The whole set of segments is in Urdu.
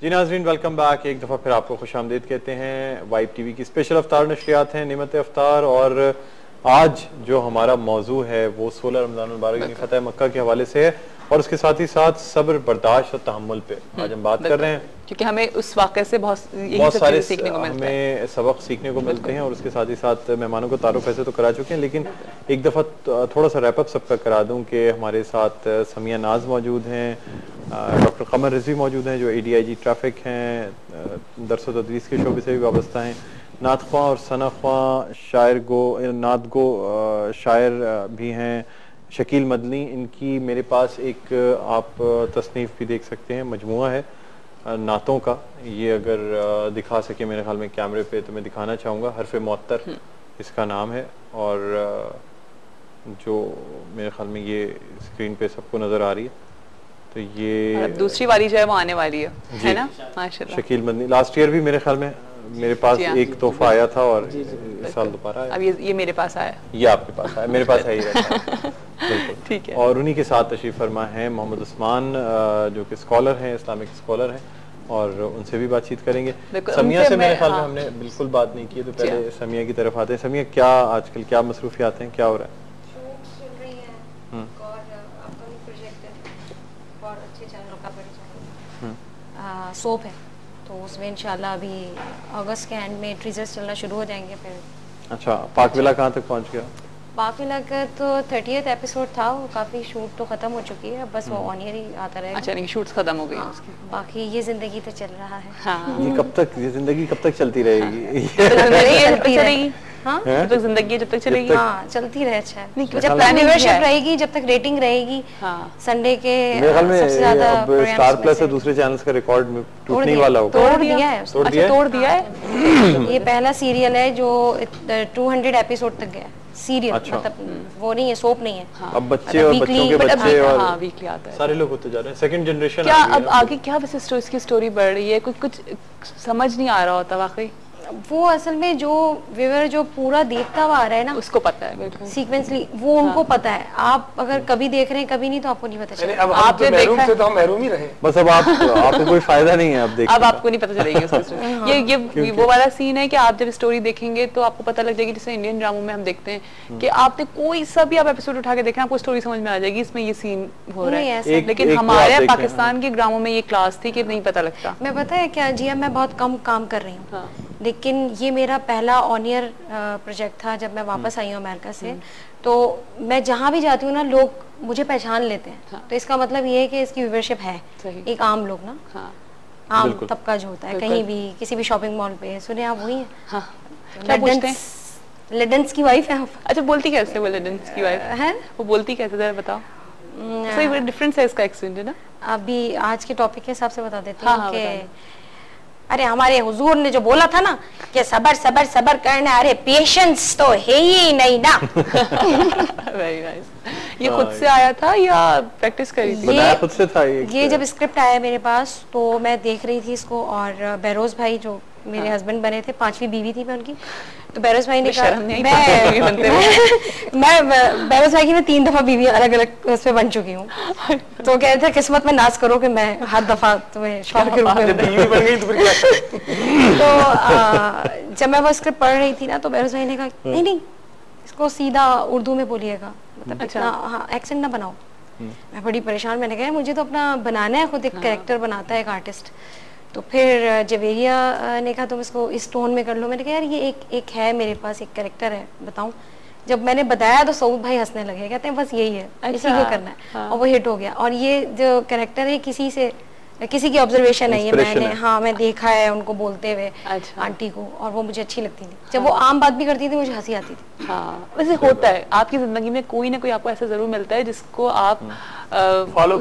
جی ناظرین ویلکم بیک، ایک دفعہ پھر آپ کو خوش آمدید کہتے ہیں۔ وائب ٹی وی کی اسپیشل افطار نشریات ہیں نعمت افطار، اور آج جو ہمارا موضوع ہے وہ 16 رمضان المبارک یعنی فتح مکہ کے حوالے سے ہے، اور اس کے ساتھ ہی ساتھ صبر، برداشت اور تحمل پہ آج ہم بات کر رہے ہیں، کیونکہ ہمیں اس واقعے سے بہت سارے سیکھنے کو ملتا ہے، ہمیں سبق سیکھنے کو ملتے ہیں، اور اس کے ساتھ ہی ساتھ مہمانوں کو تعارف ایسے تو کرا چکے ہیں، لیکن ایک دفعہ تھوڑا سا ریپ اپ سب کا کرا دوں کہ ہمارے ساتھ سمیہ ناز موجود ہیں، ڈاکٹر قمر رضوی موجود ہیں جو اے ڈی آئی جی ٹریفک ہیں، درس و تدریس کے شعبے سے بھی وابستہ ہیں، نعت خواں اور ثنا خواں نعت گو شاعر بھی ہیں، شکیل مدنی، ان کی میرے پاس ایک آپ تصنیف بھی دیکھ سکتے ہیں، مجموعہ ہے نعتوں کا، یہ اگر دکھا سکے میرے خیال میں کیمرے پہ تو میں دکھانا چاہوں گا، حرف معطر اس کا نام ہے، اور جو میرے خیال میں یہ اسکرین پہ سب کو نظر آ رہی ہے، تو یہ دوسری والی جو ہے وہ آنے والی ہے نا ماشاءاللہ۔ شکیل مدنی لاسٹ ایئر بھی میرے خیال میں میرے پاس ایک تحفہ آیا تھا، اور اس سال دوبارہ آیا، اب یہ میرے پاس آیا، یہ آپ کے پاس آیا، میرے پاس ہے ہی رہتا ہے بالکل ٹھیک ہے۔ اور انہی کے ساتھ تشریف فرما ہیں محمد عثمان جو کہ اسکالر ہیں، اسلامک اسکالر ہیں، اور ان سے بھی بات چیت کریں گے۔ سمیہ سے میرے خیال میں ہم نے بالکل بات نہیں کی، تو پہلے سمیہ کی طرف آتے ہیں۔ سمیہ، کیا آج کل کیا مصروفیات ہیں، کیا ہو رہا ہے؟ سوپ ہے تو اس میں انشاءاللہ ابھی اگست کے اینڈ میں ٹریزرز چلنا شروع ہو جائیں گے پھر۔ اچھا، پاک ولا کہاں تک پہنچ گیا؟ پاک ولا کا تو 30th ایپیسوڈ تھا، وہ کافی شوٹ تو ختم ہو چکی ہے، بس وہ آن ایئر ہی آتا رہے گا۔ اچھا، شوٹس ختم ہو گئی اس کی، باقی یہ زندگی تو چل رہا ہے۔ ہاں، یہ کب تک، یہ زندگی کب تک چلتی رہے گی؟ چلتی رہے گی، ہاں جب تک زندگی ہے جب تک چلے گی، ہاں چلتی رہے، اچھا ہے، جب تک ویورشپ رہے گی، جب تک ریٹنگ رہے گی۔ سنڈے کے میرے خیال میں سب سے زیادہ اب اسٹار پلس ہے دوسرے چینلز کا ریکارڈ ٹوٹنے والا ہوگا، توڑ دیا ہے، توڑ دیا ہے۔ یہ پہلا سیریل ہے جو 200 ایپیسوڈ تک گیا، سیریل مطلب وہ نہیں ہے، سوپ نہیں ہے، اب بچے اور بچوں کے بچے اور ویکلی آتا ہے، سارے لوگ ہوتے جا رہے ہیں، سیکنڈ جنریشن۔ کیا اب آگے کیا ویسے اس کی سٹوری بڑھ رہی ہے؟ کچھ سمجھ نہیں آ رہا ہوتا واقعی۔ وہ اصل میں جو ویور جو پورا دیکھتا ہوا آ رہا ہے نا، اس کو پتہ ہے بالکل سیکوینسلی، وہ ان کو پتہ ہے۔ آپ اگر کبھی دیکھ رہے ہیں کبھی نہیں تو آپ کو نہیں پتہ چلے، آپ نے محروم تھے تو ہم محروم ہی رہے، بس اب آپ کو کوئی فائدہ نہیں ہے اب دیکھ، اب آپ کو نہیں پتہ چلے گی اس کی سٹوری۔ یہ وہ والا سین ہے کہ آپ جب اسٹوری دیکھیں گے تو آپ کو پتہ لگ جائے گی، جیسے انڈین ڈراموں میں ہم دیکھتے ہیں کہ آپ نے کوئی سا بھی آپ ایپیسوڈ اٹھا کے دیکھیں، آپ کو اسٹوری سمجھ میں آ جائے گی اس میں یہ سین ہو رہا ہے، لیکن ہمارے پاکستان کے ڈراموں میں یہ کلاس تھی کہ نہیں پتہ لگتا۔ میں پتہ ہے کیا جی، اب میں بہت کم کام کر رہی ہوں، لیکن یہ میرا پہلا آن ایئر پروجیکٹ تھا جب میں واپس آئی ہوں امریکہ سے، تو میں جہاں بھی جاتی ہوں نا لوگ مجھے پہچان لیتے ہیں، تو اس کا مطلب یہ ہے کہ اس کی ویورشپ ہے، ایک عام لوگ نا، عام طبقہ جو ہوتا ہے، کہیں بھی کسی بھی شاپنگ مال پہ سنیں آپ وہی ہیں، لیڈنس کی وائف ہے آپ۔ اچھا، بولتی کیسے وہ لیڈنس کی وائف ہے؟ وہ بولتی کیسے ذرا بتاؤ، صحیح ڈفرنس ہے اس کا ایکسنٹ ہے نا۔ ابھی آج کے ٹاپک کے حساب سے بتا دیتی ہوں کہ ارے ہمارے حضور نے جو بولا تھا نا کہ صبر صبر صبر کرنا، ارے پیشنس تو ہے ہی نہیں نا۔ Very nice. یہ خود سے آیا تھا یا پریکٹس کری تھی؟ بنایا خود سے تھا یہ جب اسکرپٹ آیا میرے پاس تو میں دیکھ رہی تھی اس کو، اور بہروز بھائی جو میرے ہسبینڈ بنے تھے، 5ویں بیوی تھی میں ان کی، تو بہروز بھائی نے کہا، میں بہروز بھائی کی میں 3 دفعہ بیوی الگ الگ اس پہ بن چکی ہوں، تو کہہ رہے تھے قسمت میں ناز کرو کہ میں ہر دفعہ تمہیں شوہر کے روپ میں۔ تو جب میں وہ اسکرپٹ پڑھ رہی تھی نا تو بہروز بھائی نے کہا نہیں نہیں اس کو سیدھا اردو میں بولیے گا، مطلب اتنا ایکسنٹ نہ بناؤ۔ میں بڑی پریشان، میں نے کہا مجھے تو اپنا بنانا ہے، خود ایک کریکٹر بناتا ہے ایک آرٹسٹ۔ تو پھر جویریہ نے کہا تم اس کو اس ٹون میں کر لو، میں نے کہا یار یہ ایک ہے میرے پاس، ایک کریکٹر ہے، بتاؤں۔ جب میں نے بتایا تو سعود بھائی ہنسنے لگے، کہتے ہیں بس یہی ہے، اسی کو کرنا ہے، اور وہ ہٹ ہو گیا۔ اور یہ جو کریکٹر ہے کسی کی آبزرویشن ہے، یہ میں نے میں دیکھا ہے ان کو بولتے ہوئے آنٹی کو، اور وہ مجھے اچھی لگتی تھی، جب وہ عام بات بھی کرتی تھی مجھے ہنسی آتی تھی۔ ہاں ویسے ہوتا ہے آپ کی زندگی میں کوئی نہ کوئی آپ کو ایسا ضرور ملتا ہے جس کو آپ فالو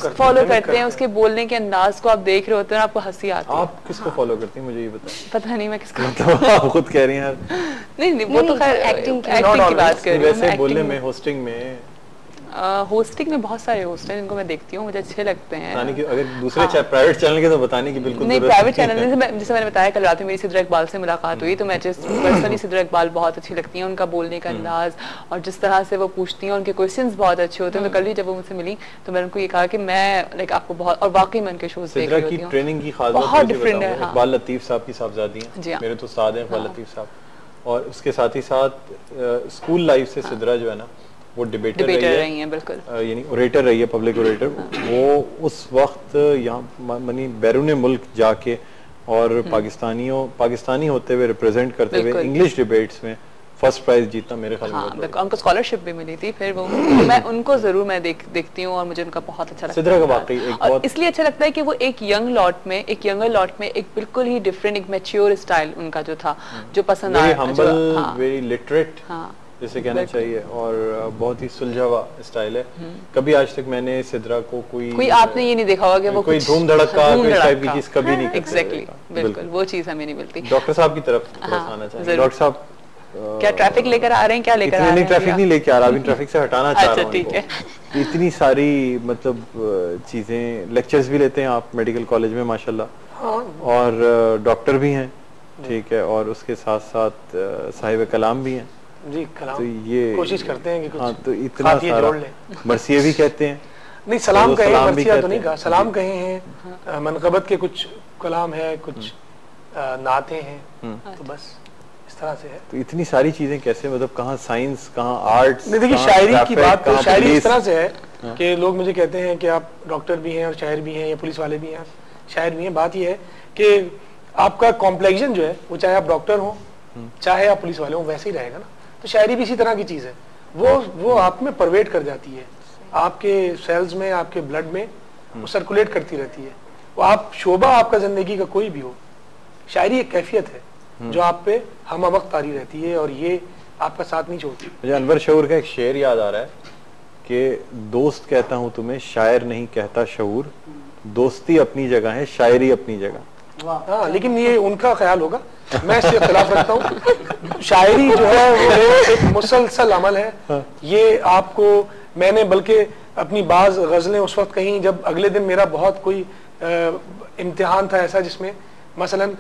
کرتے ہیں، اس کے بولنے کے انداز کو آپ دیکھ رہے ہوتے ہیں اور آپ کو ہنسی آتی ہے۔ آپ کس کو فالو کرتی ہیں مجھے یہ بتائیں؟ پتہ نہیں میں کس کو، آپ خود کہہ رہی ہیں نہیں وہ تو خیر ایکٹنگ کی بات کر رہی ہوں، ویسے بولنے میں، ہوسٹنگ میں ہوسٹنگ میں بہت سارے ہوسٹ ہیں جن کو میں دیکھتی ہوں, مجھے اچھے لگتے ہیں. اگر دوسرے پرائیویٹ چینل کے تو بتانے کی بالکل نہیں, پرائیویٹ چینل جیسے میں نے بتایا کل رات میں میری سدرا اقبال سے ملاقات ہوئی, تو میں جس پرسنلی سدرا اقبال بہت اچھی لگتی ہیں, ان کا بولنے کا انداز اور جس طرح سے وہ پوچھتی ہیں, ان کے کویشچنز بہت اچھے ہوتے ہیں. تو کل بھی جب وہ مجھ سے ملی تو میں نے ان کو یہ کہا کہ میں لائک آپ کو بہت, اور واقعی میں ان کے شوز دیکھ رہی ہوتی ہوں. ٹریننگ کی خاص بہت ڈفرینٹ ہے. اقبال لطیف صاحب کی صاحبزادی ہیں, میرے تو استاد ہیں اقبال لطیف صاحب, اور اس کے ساتھ ہی ساتھ اسکول لائف سے سدرا جو ہے نا وہ ڈیبیٹر رہی ہیں, بالکل, یعنی اوریٹر رہی ہے, پبلک اوریٹر. وہ اس وقت یہاں بیرون ملک جا کے اور پاکستانی ہوتے ہوئے ریپرزینٹ کرتے ہوئے انگلش ڈیبیٹس میں فرسٹ پرائز جیتنا میرے خیال میں ان کو اسکالرشپ بھی ملی تھی. پھر وہ میں ان کو ضرور میں دیکھتی ہوں اور مجھے ان کا بہت اچھا لگتا ہے. سدرا کا واقعی اور اس لیے اچھا لگتا ہے کہ وہ ایک ینگ لاٹ میں, ایک ینگر لاٹ میں ایک بالکل ہی ڈفرینٹ, ایک میچیور اسٹائل ان کا جو تھا, جو پسند آیا, ہمبل, ویری لٹریٹ جیسے کہنا چاہیے, اور بہت ہی سلجھا ہوا اسٹائل ہے. کبھی آج تک میں نے سدرا کو کوئی آپ نے یہ نہیں دیکھا ہوگا کہ وہ کوئی دھوم دھڑکا کوئی ٹائپ کی چیز کبھی نہیں. ایگزیکٹلی, بالکل وہ چیز ہمیں نہیں ملتی. ڈاکٹر صاحب کی طرف آنا چاہیے. ڈاکٹر صاحب کیا ٹریفک لے کر آ رہے ہیں, کیا لے کر آ رہے ہیں؟ ٹریفک نہیں لے کے آ رہا, ابھی ٹریفک سے ہٹانا چاہ رہا ہوں. ٹھیک ہے. اتنی ساری مطلب چیزیں, لیکچرز بھی لیتے ہیں آپ میڈیکل کالج میں ماشاءاللہ, اور ڈاکٹر بھی ہیں, ٹھیک ہے, اور اس کے ساتھ ساتھ صاحب کلام بھی ہیں. جی, تو یہ کوشش کرتے ہیں کہ ہاں, تو اتنا سارا مرثیے بھی کہتے ہیں. نہیں, سلام کہیں, مرثیہ تو نہیں کہا, سلام کہیں ہیں, منقبت کے کچھ کلام ہے, کچھ نعتیں ہیں, تو بس اس طرح سے ہے. تو اتنی ساری چیزیں کیسے, مطلب کہاں سائنس, کہاں آرٹس. نہیں دیکھیے, شاعری کی بات تو شاعری اس طرح سے ہے کہ لوگ مجھے کہتے ہیں کہ آپ ڈاکٹر بھی ہیں اور شاعر بھی ہیں, یا پولیس والے بھی ہیں, شاعر بھی ہیں. بات یہ ہے کہ آپ کا کمپلیکشن جو ہے وہ چاہے آپ ڈاکٹر ہوں چاہے آپ پولیس والے ہوں ویسے ہی رہے گا نا. تو شاعری بھی اسی طرح کی چیز ہے, وہ آپ میں پرویٹ کر جاتی ہے, آپ کے سیلز میں, آپ کے بلڈ میں وہ سرکولیٹ کرتی رہتی ہے. وہ آپ شعبہ آپ کا زندگی کا کوئی بھی ہو, شاعری ایک کیفیت ہے جو آپ پہ ہم وقت طاری رہتی ہے, اور یہ آپ کا ساتھ نہیں چھوڑتی. مجھے انور شعور کا ایک شعر یاد آ رہا ہے کہ دوست کہتا ہوں تمہیں, شاعر نہیں کہتا شعور, دوستی اپنی جگہ ہے, شاعری اپنی جگہ. ہاں, لیکن یہ ان کا خیال ہوگا, میں اس سے اختلاف رکھتا ہوں. شاعری جو ہے وہ ایک مسلسل عمل ہے. یہ آپ کو, میں نے بلکہ اپنی بعض غزلیں اس وقت کہیں جب اگلے دن میرا بہت کوئی امتحان تھا ایسا جس میں مثلاً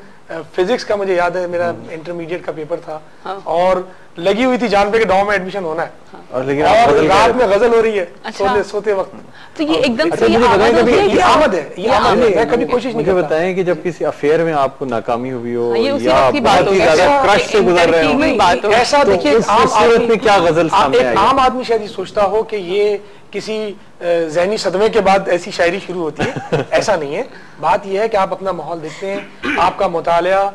فزکس کا, مجھے یاد ہے میرا انٹرمیڈیٹ کا پیپر تھا, اور لگی ہوئی تھی جان پہ کہ ڈاؤ میں ایڈمیشن ہونا ہے, اور رات میں غزل ہو رہی ہے سوتے وقت. تو یہ ایک دم یہ آمد ہے, یہ آمد ہے. میں کبھی کوشش نہیں کرتا. بتائیں کہ جب کسی افیئر میں آپ کو ناکامی ہوئی ہو یا بہت ہی زیادہ کرش سے گزر رہے ہو, ایسا دیکھیے, کیا غزل سامنے آئی, عام آدمی شاید یہ سوچتا ہو کہ یہ کسی ذہنی صدمے کے بعد ایسی شاعری شروع ہوتی ہے. ایسا نہیں ہے. بات یہ ہے کہ آپ اپنا ماحول دیکھتے ہیں, آپ کا مطالعہ,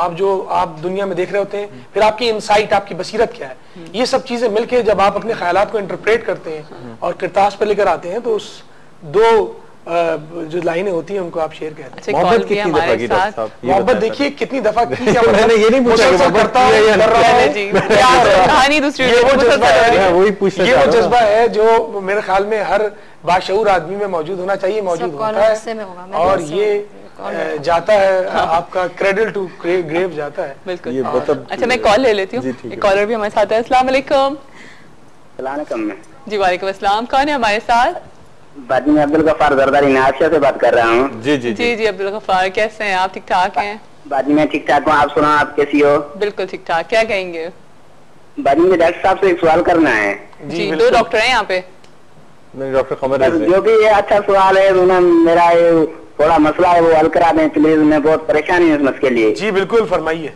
آپ جو آپ دنیا میں دیکھ رہے ہوتے ہیں, پھر آپ کی انسائٹ, آپ کی بصیرت کیا ہے, یہ سب چیزیں مل کے جب آپ اپنے خیالات کو انٹرپریٹ کرتے ہیں اور کرتاس پہ لے کر آتے ہیں, تو اس دو جو لائنیں ہوتی ہیں ان کو آپ شیئر کہتے ہیں. محبت کتنی دفعہ کی ڈاکٹر صاحب, محبت دیکھیے کتنی دفعہ کی, میں نے یہ نہیں پوچھا کہ محبت کی ہے یا نہیں, یہ وہ جذبہ ہے جو میرے خیال میں ہر باشعور آدمی میں موجود ہونا چاہیے, موجود ہوتا ہے, اور یہ جاتا ہے آپ کا کریڈل ٹو گریو جاتا ہے. بالکل. اچھا, میں کال لے لیتی ہوں, ایک کالر بھی ہمارے ساتھ ہے. السلام علیکم. السلام علیکم. جی وعلیکم السلام. کون ہے ہمارے ساتھ؟ باجی میں عبدالغفار زرداری ناشیہ سے بات کر رہا ہوں. جی جی جی جی عبدالغفار, کیسے ہیں آپ؟ ٹھیک ٹھاک ہیں؟ باجی میں ٹھیک ٹھاک ہوں, آپ سنا, آپ کیسی ہو؟ بالکل ٹھیک ٹھاک. کیا کہیں گے؟ باجی میں ڈاکٹر صاحب سے ایک سوال کرنا ہے. جی, دو ڈاکٹر ہیں یہاں پہ. ڈاکٹر قمر رضوی. جو بھی یہ اچھا سوال ہے, میرا یہ تھوڑا مسئلہ ہے وہ حل کرا دیں پلیز, میں بہت پریشانی ہوں اس مسئلے کے لیے. جی بالکل, فرمائیے.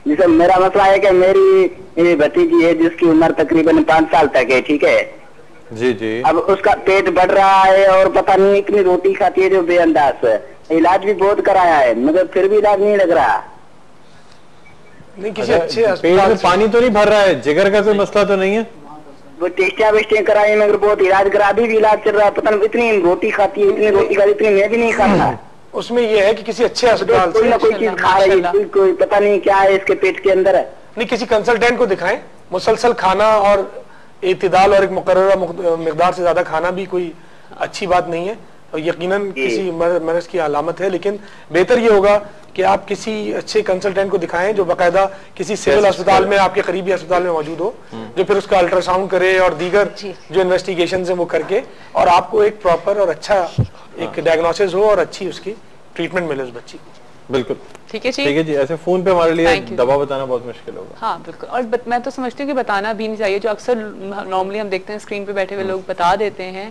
جی سر, میرا مسئلہ ہے کہ میری بھتیجی ہے جس کی عمر تقریباً 5 سال تک ہے, ٹھیک ہے. جی جی. اب اس کا پیٹ بڑھ رہا ہے اور پتہ نہیں اتنی روٹی کھاتی ہے جو بے انداز ہے. علاج بھی بہت کرایا ہے مگر پھر بھی علاج نہیں لگ رہا. نہیں, کسی اچھے پیٹ میں پانی تو نہیں بھر رہا ہے, جگر کا کوئی مسئلہ تو نہیں ہے. وہ ٹیسٹیاں ویسٹیں کرائی مگر بہت علاج کرا, ابھی بھی علاج چل رہا ہے. پتہ نہیں اتنی روٹی کھاتی ہے, اتنی روٹی کھاتی, اتنی میں بھی نہیں کھاتا. اس میں یہ ہے کہ کسی اچھے اسپتال کوئی نہ کوئی چیز کھا رہی ہے, کوئی پتہ نہیں کیا ہے اس کے پیٹ کے اندر ہے. نہیں, کسی کنسلٹینٹ کو دکھائیں. مسلسل کھانا اور اعتدال اور ایک مقررہ مقدار سے زیادہ کھانا بھی کوئی اچھی بات نہیں ہے. یقیناً کسی مرض کی علامت ہے، لیکن بہتر یہ ہوگا کہ آپ کسی اچھے کنسلٹینٹ کو دکھائیں جو باقاعدہ کسی سول اسپتال میں، آپ کے قریبی اسپتال میں موجود ہو، جو پھر اس کا الٹرا ساؤنڈ کرے اور دیگر جو انویسٹیگیشنز ہیں وہ کر کے، اور آپ کو ایک پراپر اور اچھا ایک ڈائگنوسس ہو اور اچھی اس کی ٹریٹمنٹ ملے اس بچی کو. بالکل ٹھیک ہے جی. ایسے فون پہ ہمارے لیے دوا بتانا بہت مشکل ہوگا. ہاں بالکل. اور میں تو سمجھتی ہوں کہ بتانا بھی نہیں چاہیے. جو اکثر نارملی ہم دیکھتے ہیں اسکرین پہ بیٹھے ہوئے لوگ بتا دیتے ہیں،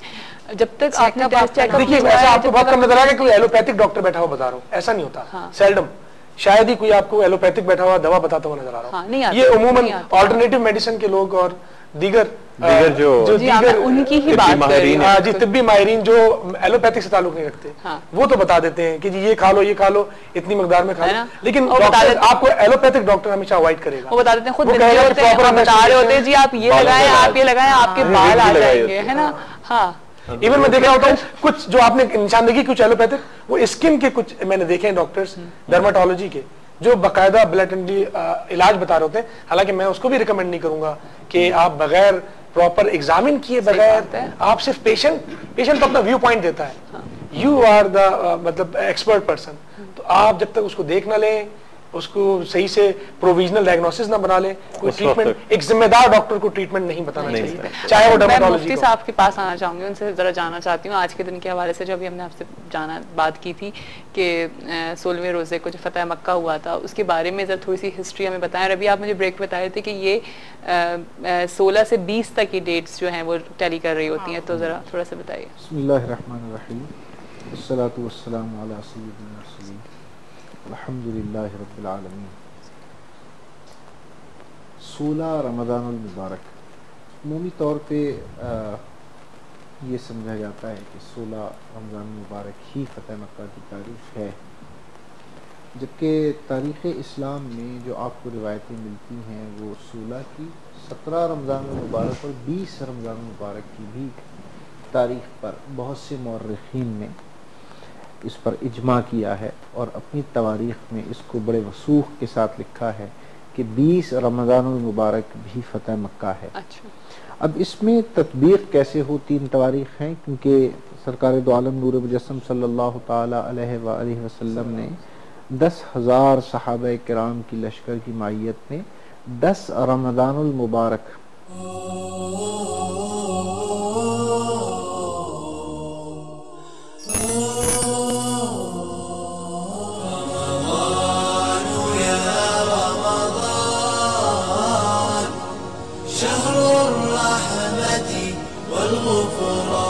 جب تک آپ نے ٹیسٹ چیک اپ دیکھیے ایسا آپ کو بہت کم نظر آئے گا کوئی ایلوپیتھک ڈاکٹر بیٹھا ہوا بتا رہا ہوں، ایسا نہیں ہوتا. سیلڈم شاید ہی کوئی آپ کو ایلوپیتھک بیٹھا ہوا دوا بتاتا ہوا نظر آ رہا ہو. یہ عموماً آلٹرنیٹیو میڈیسن کے لوگ اور دیگر جو ان کی ہی بات کر رہی ہیں، جی طبی ماہرین جو ایلوپیتھک سے تعلق نہیں رکھتے، وہ تو بتا دیتے ہیں کہ جی یہ کھا لو، یہ کھا لو، اتنی مقدار میں کھا لو. لیکن آپ کو ایلوپیتھک ڈاکٹر ہمیشہ اوائڈ کرے گا. وہ بتا دیتے ہیں خود بتا رہے ہوتے ہیں جی آپ یہ لگائیں، آپ یہ لگائیں، آپ کے بال آ جائیں گے، ہے نا. ہاں ایون میں دیکھ رہا ہوتا ہوں کچھ جو آپ نے نشاندہی کچھ ایلوپیتھک وہ اسکن کے کچھ میں نے دیکھے ہیں ڈاکٹرز ڈرماٹولوجی کے جو باقاعدہ بلیٹنٹلی علاج بتا رہے ہوتے ہیں. حالانکہ میں اس کو بھی ریکمینڈ نہیں کروں گا کہ آپ بغیر پراپر ایگزامن کیے بغیر آپ صرف پیشنٹ اپنا ویو پوائنٹ دیتا ہے. یو آر دا مطلب ایکسپرٹ پرسن. تو آپ جب تک اس کو دیکھ نہ لیں، اس کو صحیح سے پروویژنل ڈائگنوسس نہ بنا لیں، کوئی ٹریٹمنٹ ایک ذمہ دار ڈاکٹر کو ٹریٹمنٹ نہیں بتانا چاہیے، چاہے وہ ڈرماٹولوجی. مفتی صاحب کے پاس آنا چاہوں گی، ان سے ذرا جاننا چاہتی ہوں آج کے دن کے حوالے سے. جو ابھی ہم نے آپ سے بات کی تھی کہ 16ویں روزے کو جو فتح مکہ ہوا تھا اس کے بارے میں ذرا تھوڑی سی ہسٹری ہمیں بتائیں. اور ابھی آپ مجھے بریک بتا رہے تھے کہ یہ 16 سے 20 تک کی ڈیٹس جو ہیں وہ ٹیلی کر رہی ہوتی ہیں، تو ذرا تھوڑا سا بتائیے. بسم اللہ الرحمن الرحیم، والصلاة والسلام علی سیدنا المرسلین، الحمدللہ رب العالمین. 16 رمضان المبارک عمومی طور پہ یہ سمجھا جاتا ہے کہ 16 رمضان المبارک ہی فتح مکہ کی تاریخ ہے، جبکہ تاریخ اسلام میں جو آپ کو روایتیں ملتی ہیں وہ 16 کی، 17 رمضان المبارک اور 20 رمضان المبارک کی بھی تاریخ پر بہت سے مورخین نے اس پر اجماع کیا ہے اور اپنی تواریخ میں اس کو بڑے وثوق کے ساتھ لکھا ہے کہ 20 رمضان المبارک بھی فتح مکہ ہے. اب اس میں تطبیق کیسے ہو، 3 تواریخ ہیں، کیونکہ سرکار دو عالم نور مجسم صلی اللہ تعالی علیہ وآلہ وسلم نے 10,000 صحابہ کرام کی لشکر کی معیت میں 10 رمضان المبارک